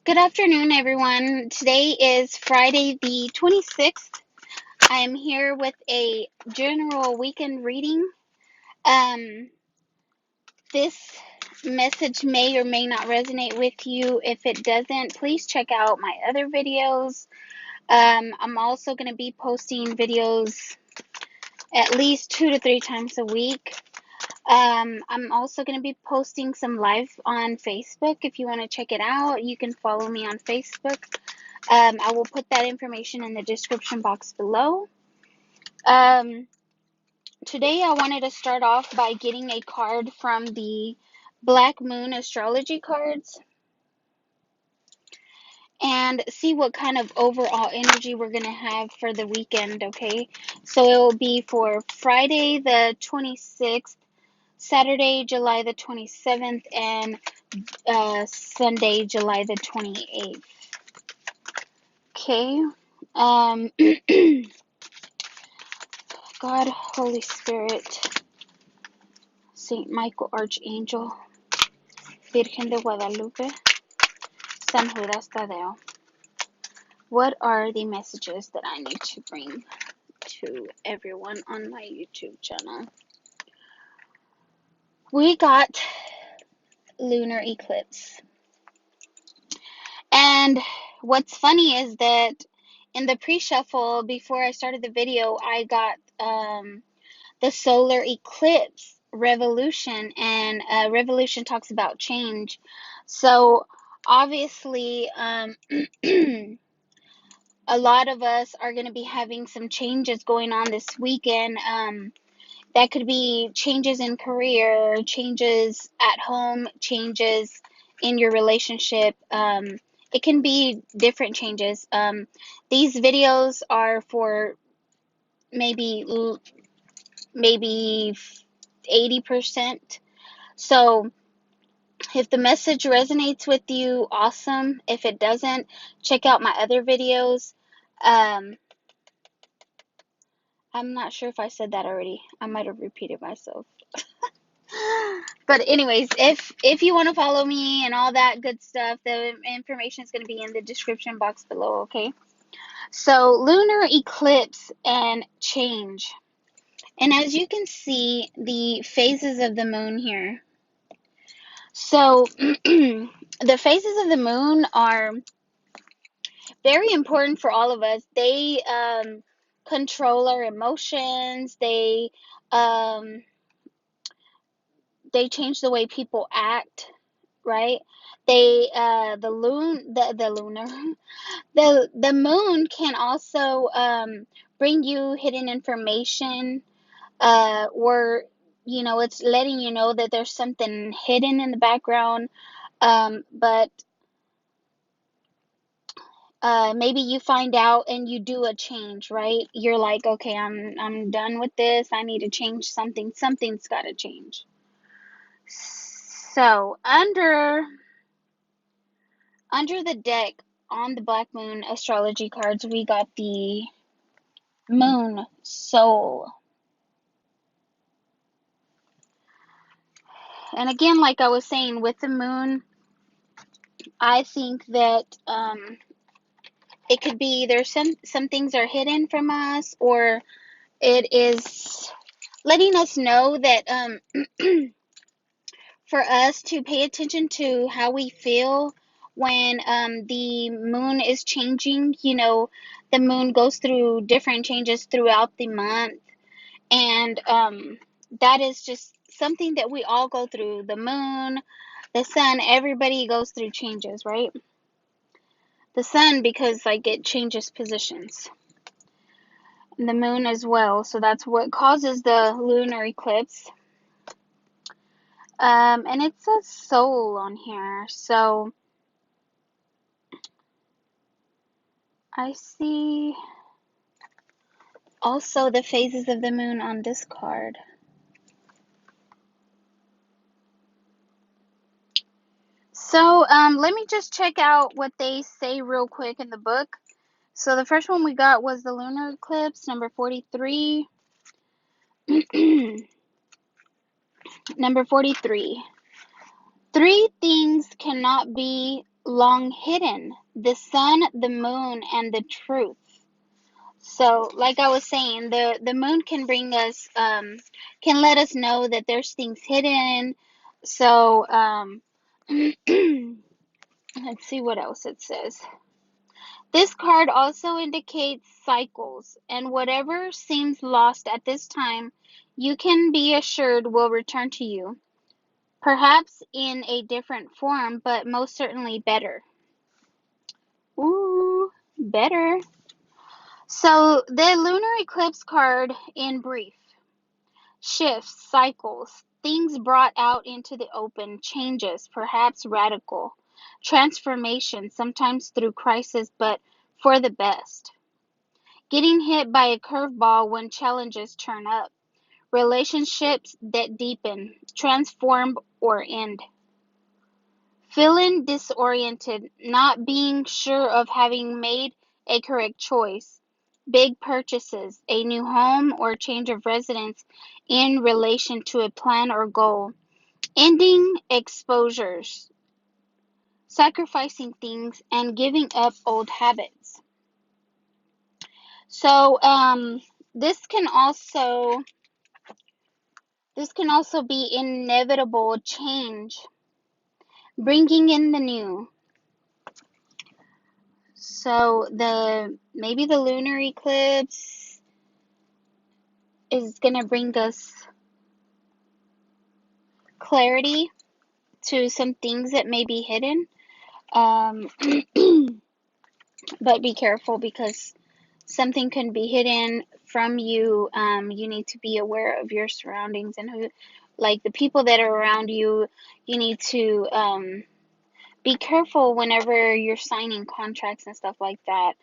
Good afternoon, everyone. Today is Friday the 26th. I am here with a general weekend reading. Um, this message may or may not resonate with you. If it doesn't, please check out my other videos. I'm also going to be posting videos at least 2 to 3 times a week. I'm also going to be posting some live on Facebook. If you want to check it out, you can follow me on Facebook. I will put that information in the description box below. Um, Today I wanted to start off by getting a card from the Black Moon astrology cards and see what kind of overall energy we're going to have for the weekend, okay? So it will be for Friday the 26th, Saturday, July the 27th, and Sunday, July the 28th. Okay. Um, God, Holy Spirit, Saint Michael Archangel, Virgen de Guadalupe, San Judas Tadeo. What are the messages that I need to bring to everyone on my YouTube channel? We got lunar eclipse. And what's funny is that in the pre-shuffle, before I started the video, I got the solar eclipse revolution, and revolution talks about change. So obviously, a lot of us are going to be having some changes going on this weekend. That could be changes in career, changes at home, changes in your relationship. It can be different changes. These videos are for maybe 80%. So if the message resonates with you, awesome. If it doesn't, check out my other videos. I'm not sure if I said that already. I might have repeated myself. But anyways, if you want to follow me and all that good stuff, the information is going to be in the description box below, okay? So, lunar eclipse and change. And as you can see, the phases of the moon here. So, the phases of the moon are very important for all of us. They control our emotions. Um, they change the way people act, right? They the lunar the moon can also bring you hidden information, or it's letting you know that there's something hidden in the background. But maybe you find out and you do a change, right? You're like, okay, I'm done with this. I need to change something. Something's got to change. So under the deck on the Black Moon astrology cards, we got the Moon Soul. And again, like I was saying, with the moon, I think that it could be there's some things are hidden from us, or it is letting us know that for us to pay attention to how we feel when the moon is changing. The moon goes through different changes throughout the month, and that is just something that we all go through. The moon, the sun, everybody goes through changes, right? The sun, because like it changes positions, and the moon as well, so that's what causes the lunar eclipse. And it says soul on here, so I see also the phases of the moon on this card. So let me just check out what they say real quick in the book. So the first one we got was the lunar eclipse, number 43. Number 43. 3 things cannot be long hidden, the sun, the moon, and the truth. So, like I was saying, the moon can bring us, can let us know that there's things hidden. So, let's see what else it says. This card also indicates cycles, and whatever seems lost at this time, you can be assured will return to you. Perhaps in a different form, but most certainly better. Ooh, better. So, the lunar eclipse card in brief: shifts, cycles, things brought out into the open, changes, perhaps radical, transformation, sometimes through crisis, but for the best. Getting hit by a curveball when challenges turn up. Relationships that deepen, transform, or end. Feeling disoriented, not being sure of having made a correct choice. Big purchases, a new home or change of residence in relation to a plan or goal. Ending exposures, sacrificing things, and giving up old habits. So, this can also be inevitable change, bringing in the new. So maybe the lunar eclipse is going to bring us clarity to some things that may be hidden. But be careful, because something can be hidden from you. You need to be aware of your surroundings and like the people that are around you. You need to be careful whenever you're signing contracts and stuff like that.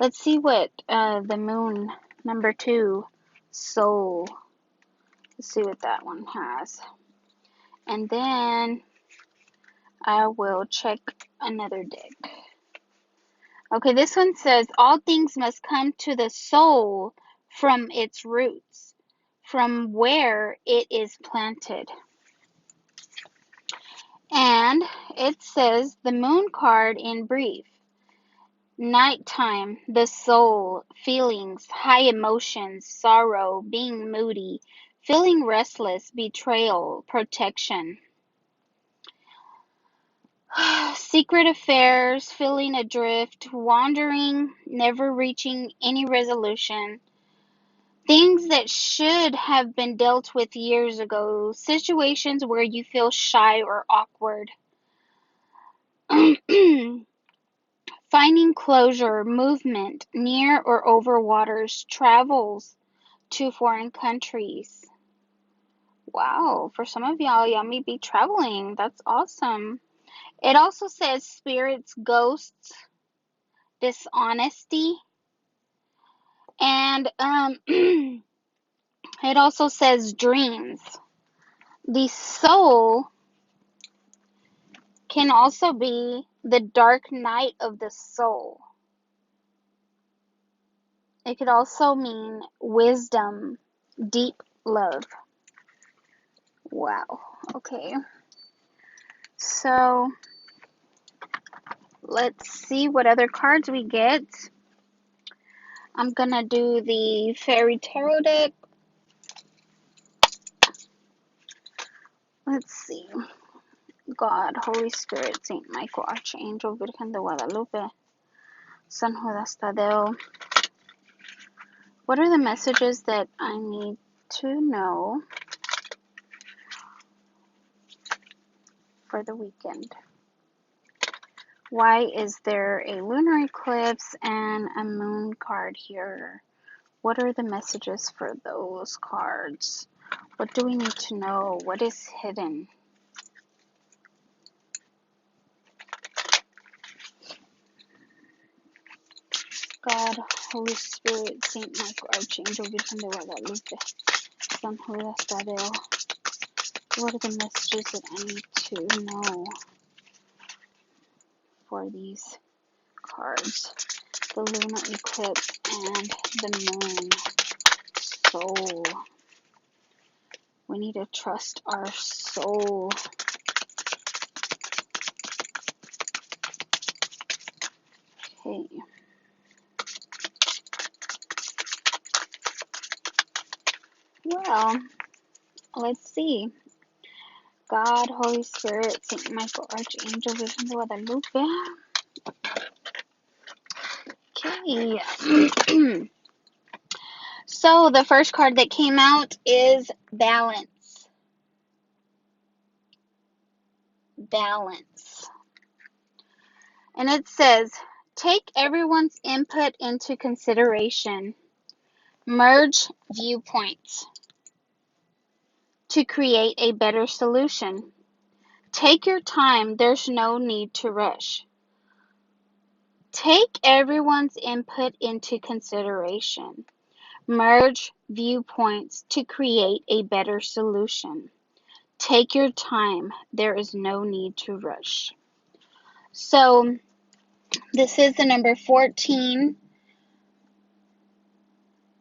Let's see what the moon, number 2, soul. Let's see what that one has. And then I will check another deck. Okay, this one says, all things must come to the soul from its roots, from where it is planted. And it says, the moon card in brief: nighttime, the soul, feelings, high emotions, sorrow, being moody, feeling restless, betrayal, protection. Secret affairs, feeling adrift, wandering, never reaching any resolution. Things that should have been dealt with years ago. Situations where you feel shy or awkward. Finding closure, movement, near or over waters, travels to foreign countries. Wow, for some of y'all may be traveling. That's awesome. It also says spirits, ghosts, dishonesty, and it also says dreams. The soul can also be the dark night of the soul. It could also mean wisdom, deep love. Wow. Okay. So let's see what other cards we get. I'm gonna do the Fairy Tarot deck. Let's see. God, Holy Spirit, Saint Michael, Archangel, Virgen de Guadalupe, San Judas Tadeo. What are the messages that I need to know for the weekend? Why is there a lunar eclipse and a moon card here? What are the messages for those cards? What do we need to know? What is hidden? God, Holy Spirit, Saint Michael, Archangel, Virgen de Guadalupe, San Judas Tadeo. What are the messages that I need to know for these cards? The lunar eclipse and the moon. Soul. We need to trust our soul. Well, let's see. God, Holy Spirit, Saint Michael, Archangel, Virgin de Guadalupe. Okay. So the first card that came out is Balance. Balance. And it says, take everyone's input into consideration. Merge viewpoints to create a better solution. Take your time. There's no need to rush. Take everyone's input into consideration. Merge viewpoints to create a better solution. Take your time. There is no need to rush. So, this is the number 14,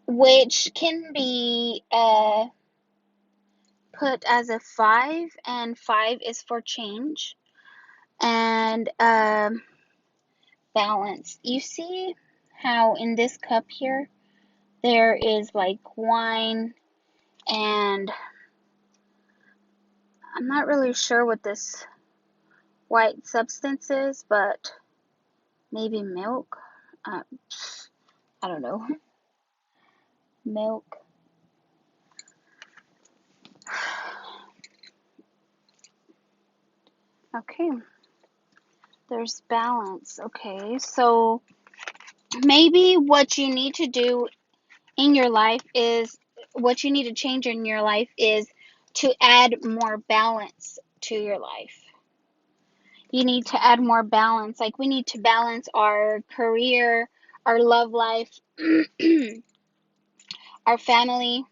which can be put as a 5, and 5 is for change. And balance. You see how in this cup here, there is like wine, and I'm not really sure what this white substance is, but maybe milk. I don't know. Milk. Okay. There's balance. Okay. So maybe what you need to do in your life is, what you need to change in your life is to add more balance to your life. You need to add more balance. Like, we need to balance our career, our love life, our family,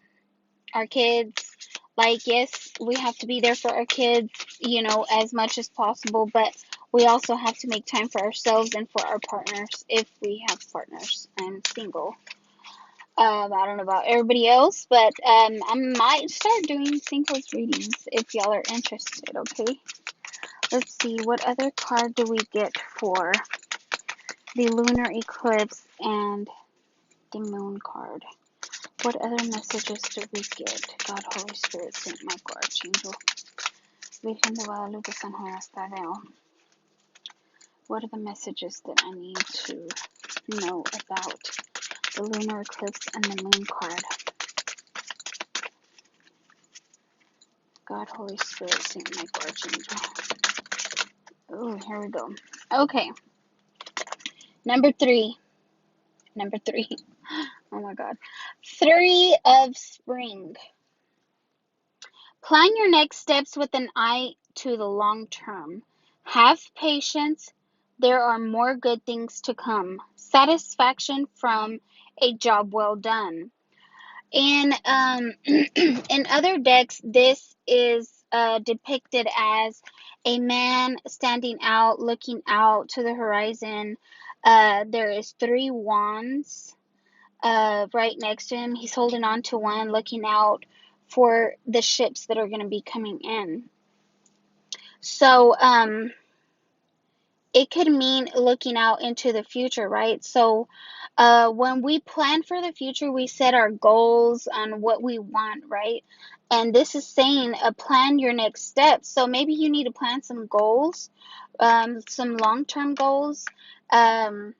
our kids. Like, yes, we have to be there for our kids, as much as possible, but we also have to make time for ourselves and for our partners if we have partners. I'm single. I don't know about everybody else, but I might start doing singles readings if y'all are interested, okay? Let's see, what other card do we get for the lunar eclipse and the moon card? What other messages do we get? God, Holy Spirit, Saint Michael, Archangel, Virgen de Guadalupe, San Juan Tadeo. What are the messages that I need to know about the lunar eclipse and the moon card? God, Holy Spirit, Saint Michael, Archangel. Oh, here we go. Okay. Number three. Oh my God. 3 of spring. Plan your next steps with an eye to the long term. Have patience. There are more good things to come. Satisfaction from a job well done. And in other decks, this is depicted as a man standing out, looking out to the horizon. There is 3 wands right next to him. He's holding on to one, looking out for the ships that are going to be coming in. So, it could mean looking out into the future, right? So, when we plan for the future, we set our goals on what we want, right? And this is saying, plan your next steps. So maybe you need to plan some goals, some long-term goals. And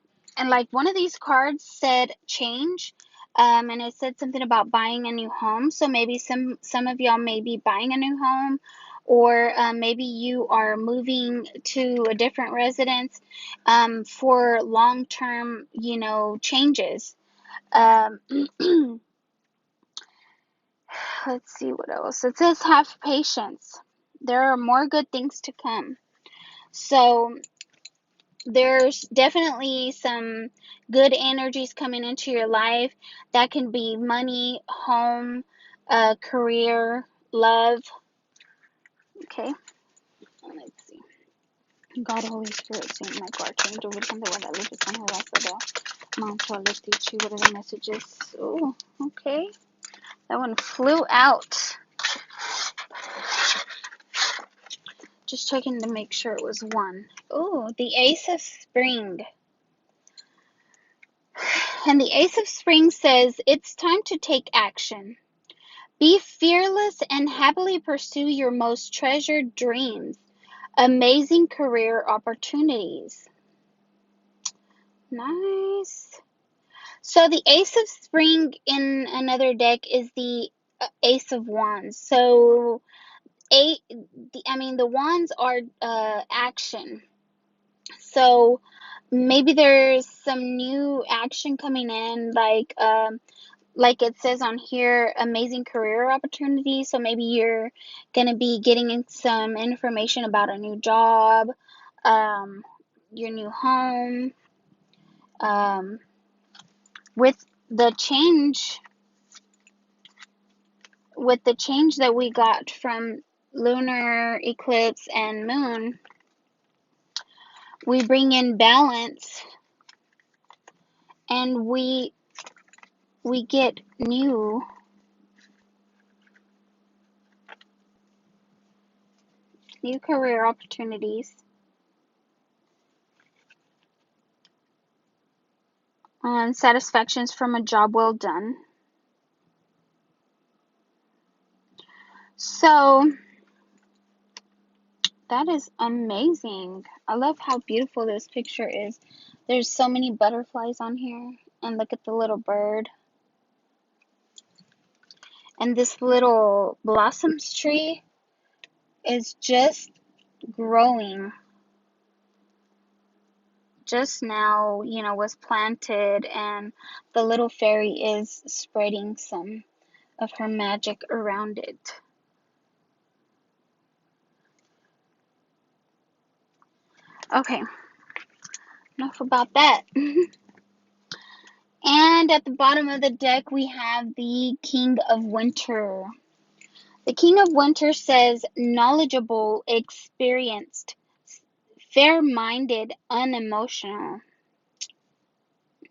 like one of these cards said change, and it said something about buying a new home. So maybe some of y'all may be buying a new home, or maybe you are moving to a different residence for long-term, changes. Um, let's see what else. It says have patience. There are more good things to come. So there's definitely some good energies coming into your life. That can be money, home, career, love. Okay, let's see. God, Holy Spirit, Saint Michael, Archangel, Virgen de Guadalupe, San Juan, Mount Letici, what are the messages? Oh, okay. That one flew out. Just checking to make sure it was one. Oh, the Ace of Spring. And the Ace of Spring says, it's time to take action. Be fearless and happily pursue your most treasured dreams. Amazing career opportunities. Nice. So the Ace of Spring in another deck is the Ace of Wands. So the wands are action. So maybe there's some new action coming in, like it says on here, amazing career opportunities. So maybe you're gonna be getting some information about a new job, um, your new home, um, with the change that we got from lunar eclipse and moon. We bring in balance, and we get new career opportunities, and satisfactions from a job well done. So that is amazing. I love how beautiful this picture is. There's so many butterflies on here, and look at the little bird. And this little blossoms tree is just growing. Just now, was planted, and the little fairy is spreading some of her magic around it. Okay, enough about that. And at the bottom of the deck, we have the King of Winter. The King of Winter says knowledgeable, experienced, fair-minded, unemotional.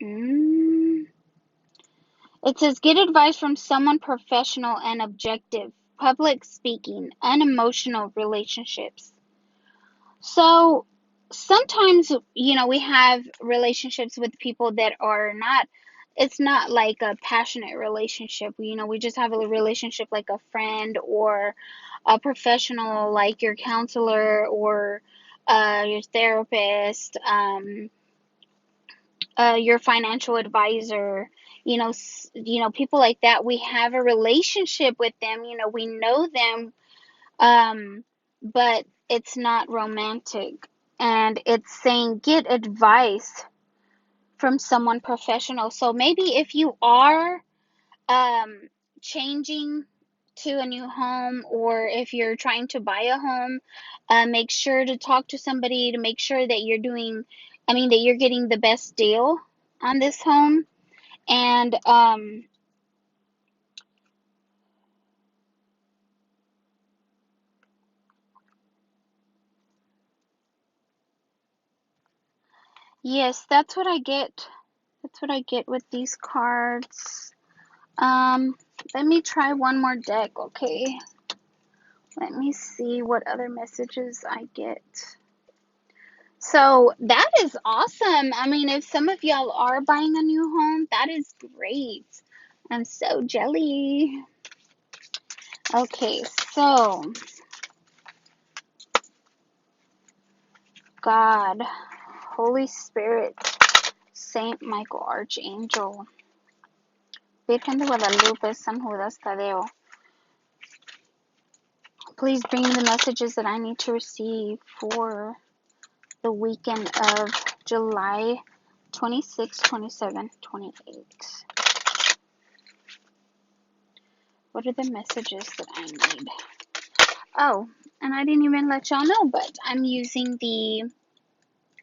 It says get advice from someone professional and objective, public speaking, unemotional relationships. So sometimes, we have relationships with people that are not, it's not like a passionate relationship. We just have a relationship like a friend, or a professional like your counselor, or your therapist, your financial advisor, people like that. We have a relationship with them, we know them, but it's not romantic. And it's saying get advice from someone professional. So maybe if you are changing to a new home, or if you're trying to buy a home, make sure to talk to somebody to make sure that that you're getting the best deal on this home. And yes, that's what I get. That's what I get with these cards. Let me try one more deck, okay? Let me see what other messages I get. So that is awesome. If some of y'all are buying a new home, that is great. I'm so jelly. Okay, so God, Holy Spirit, Saint Michael Archangel, Virgen de Guadalupe, San Judas Tadeo, please bring me the messages that I need to receive for the weekend of July 26, 27, 28. What are the messages that I need? Oh, and I didn't even let y'all know, but I'm using the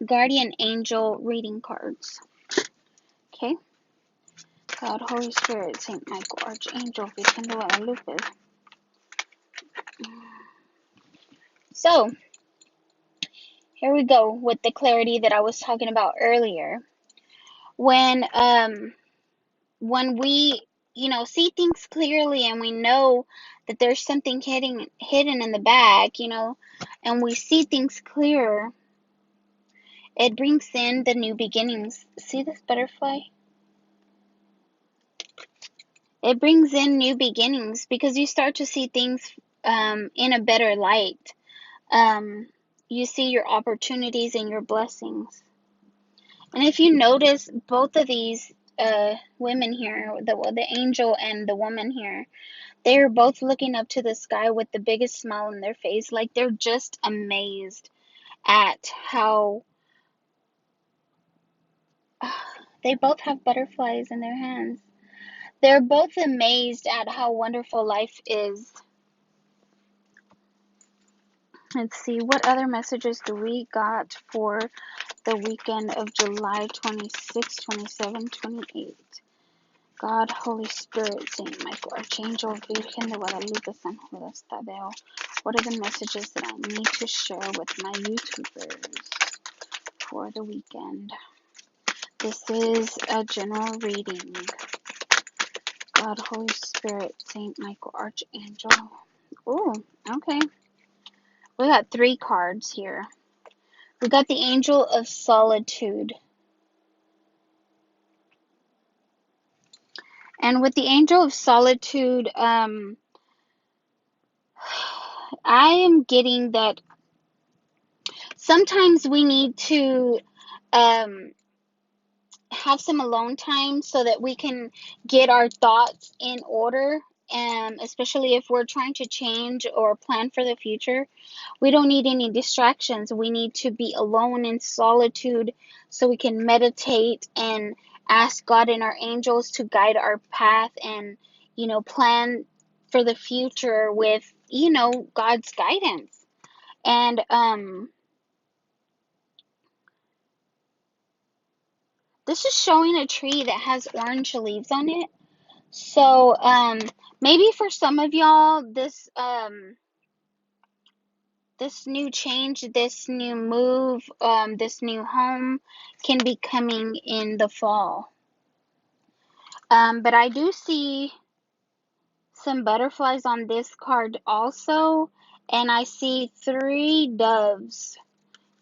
Guardian Angel reading cards. Okay? God, Holy Spirit, Saint Michael, Archangel, Virgen de Guadalupe. So, here we go with the clarity that I was talking about earlier. When we, see things clearly, and we know that there's something hidden in the back, and we see things clearer, it brings in the new beginnings. See this butterfly? It brings in new beginnings because you start to see things in a better light. Um, you see your opportunities and your blessings. And if you notice, both of these women here, the angel and the woman here, they are both looking up to the sky with the biggest smile on their face, like they're just amazed at how they both have butterflies in their hands. They're both amazed at how wonderful life is. Let's see, what other messages do we got for the weekend of July 26, 27, 28? God, Holy Spirit, Saint Michael, Archangel, Virgen de Guadalupe, San Judas Tadeo. What are the messages that I need to share with my YouTubers for the weekend? This is a general reading. God, Holy Spirit, Saint Michael, Archangel. Oh, okay. We got 3 cards here. We got the Angel of Solitude. And with the Angel of Solitude, I am getting that sometimes we need to have some alone time so that we can get our thoughts in order. Especially if we're trying to change or plan for the future, we don't need any distractions. We need to be alone in solitude so we can meditate and ask God and our angels to guide our path and, plan for the future with, God's guidance. And this is showing a tree that has orange leaves on it. So, maybe for some of y'all, this new change, this new move, this new home can be coming in the fall. But I do see some butterflies on this card also, and I see 3 doves,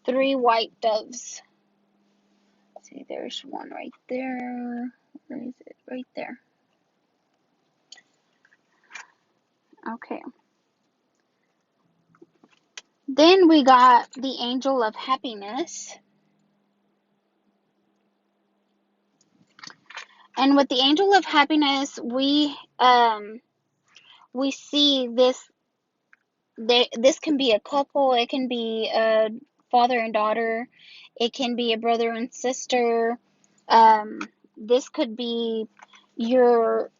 3 white doves. See, there's one right there. Where is it? Right there. Okay. Then we got the Angel of Happiness. And with the Angel of Happiness, we see this. This can be a couple. It can be a father and daughter. It can be a brother and sister. This could be your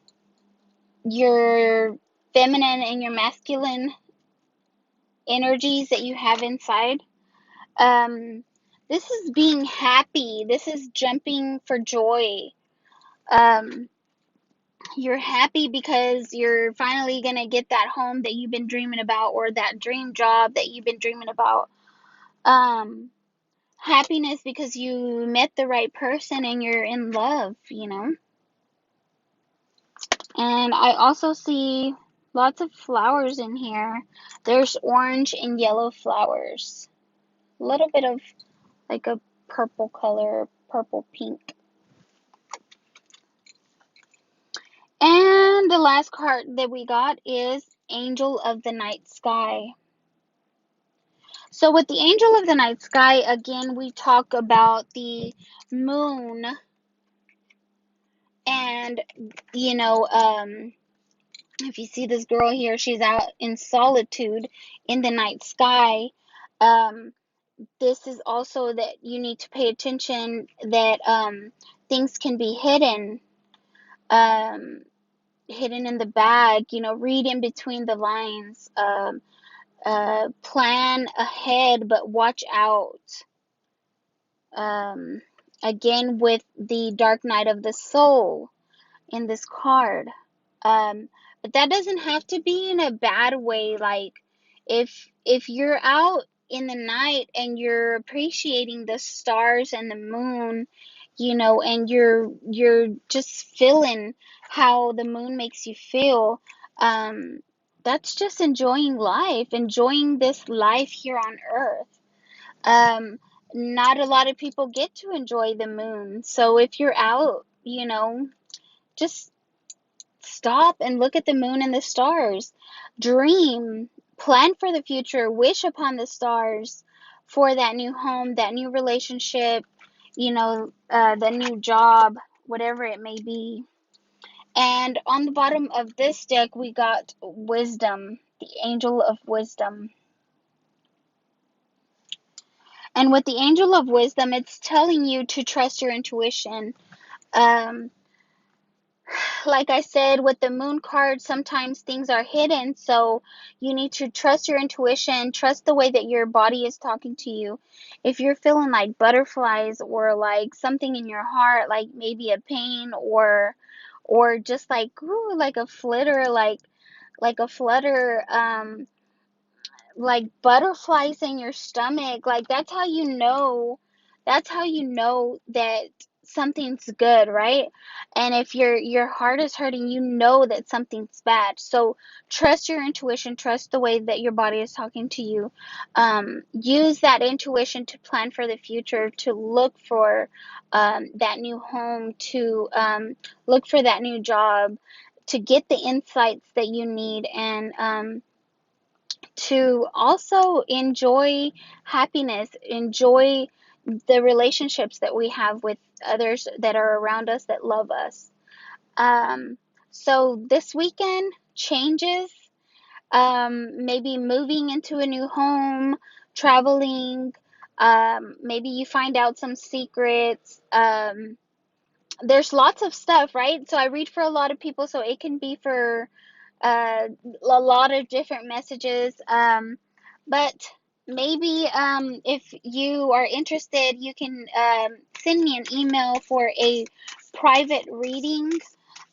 feminine and your masculine energies that you have inside. This is being happy. This is jumping for joy. You're happy because you're finally going to get that home that you've been dreaming about, or that dream job that you've been dreaming about. Happiness because you met the right person and you're in love, And I also see lots of flowers in here. There's orange and yellow flowers. A little bit of like a purple color, purple pink. And the last card that we got is Angel of the Night Sky. So with the Angel of the Night Sky, again, we talk about the moon and, if you see this girl here, she's out in solitude in the night sky. Um, this is also that you need to pay attention that things can be hidden, hidden in the bag, read in between the lines, plan ahead, but watch out. Um, Again, with the Dark Night of the Soul in this card. But that doesn't have to be in a bad way. Like if you're out in the night and you're appreciating the stars and the moon, and you're just feeling how the moon makes you feel, that's just enjoying life, enjoying this life here on Earth. Um, Not a lot of people get to enjoy the moon. So if you're out, just stop and look at the moon and the stars. Dream, plan for the future, wish upon the stars for that new home, that new relationship, the new job, whatever it may be. And on the bottom of this deck, we got wisdom, the angel of wisdom. And with the angel of wisdom, it's telling you to trust your intuition. Um, like I said, with the moon card, sometimes things are hidden, so you need to trust your intuition, trust the way that your body is talking to you. If you're feeling like butterflies or like something in your heart, like maybe a pain or just like ooh, like a flitter, like a flutter, like butterflies in your stomach, like that's how you know that something's good, right? And if your heart is hurting, you know that something's bad. So trust your intuition, trust the way that your body is talking to you. Use that intuition to plan for the future, to look for that new home, to look for that new job, to get the insights that you need, and to also enjoy happiness, enjoy the relationships that we have with others that are around us that love us. Um, so this weekend, changes, maybe moving into a new home, traveling, maybe you find out some secrets. There's lots of stuff, right? So I read for a lot of people, so it can be for a lot of different messages. But maybe if you are interested, you can send me an email for a private reading.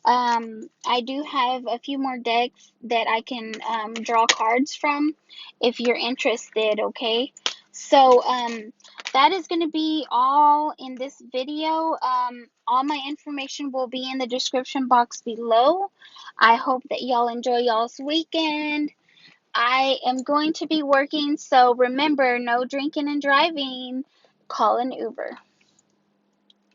I do have a few more decks that I can draw cards from if you're interested, okay? So that is going to be all in this video. All my information will be in the description box below. I hope that y'all enjoy y'all's weekend. I am going to be working, so remember, no drinking and driving. Call an Uber.